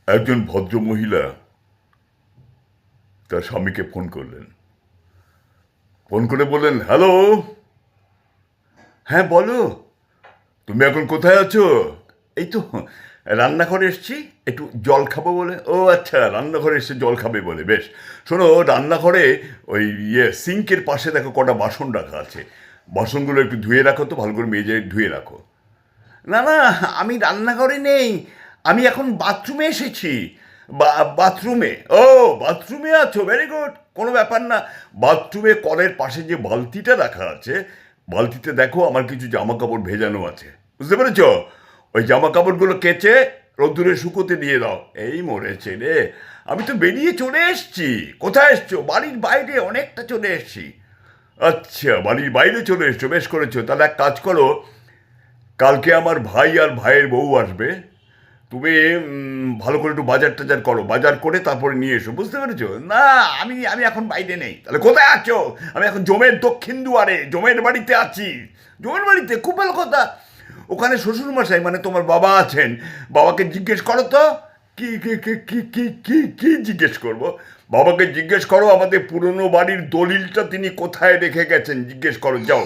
একজন ভদ্রমহিলা তার স্বামীকে ফোন করলেন। ফোন করে বললেন, হ্যালো, হ্যাঁ বলো, তুমি এখন কোথায় আছো? এই তো রান্নাঘরে এসছি, একটু জল খাবো বলে। ও আচ্ছা, রান্নাঘরে এসছে জল খাবে বলে, বেশ। শোনো, রান্নাঘরে ওই সিঙ্কের পাশে দেখো কটা বাসন রাখা আছে, বাসনগুলো একটু ধুয়ে রাখো তো, ভালো করে মেজে ধুয়ে রাখো। না না, আমি রান্নাঘরে নেই, আমি এখন বাথরুমে এসেছি। বাথরুমে? ও, বাথরুমে আছো, ভেরি গুড, কোনো ব্যাপার না। বাথরুমে কলের পাশে যে বালতিটা রাখা আছে, বালতিতে দেখো আমার কিছু জামা কাপড় ভেজানো আছে, বুঝতে পেরেছ? ওই জামা কাপড়গুলো কেচে রোদ্দুরে শুকোতে দিয়ে দাও। এই মরেছে রে, আমি তো বেরিয়ে চলে এসছি। কোথায় এসছো? বাড়ির বাইরে অনেকটা চলে এসছি। আচ্ছা, বাড়ির বাইরে চলে এসছো, বেশ করেছো। তাহলে এক কাজ করো, কালকে আমার ভাই আর ভাইয়ের বউ আসবে, তুমি ভালো করে একটু বাজার টাজার করো, বাজার করে তারপরে নিয়ে এসো, বুঝতে পেরেছো? না, আমি আমি এখন বাইরে নেই। তাহলে কোথায় আছো? আমি এখন জমের দক্ষিণ দুয়ারে জমের বাড়িতে আছি। জমের বাড়িতে? খুব ভালো কথা। ওখানে শ্বশুরমশাই মানে তোমার বাবা আছেন, বাবাকে জিজ্ঞেস করো তো। কি কি কি কি কি কি কি জিজ্ঞেস করবো? বাবাকে জিজ্ঞেস করো আমাদের পুরনো বাড়ির দলিলটা তিনি কোথায় রেখে গেছেন, জিজ্ঞেস করো, যাও।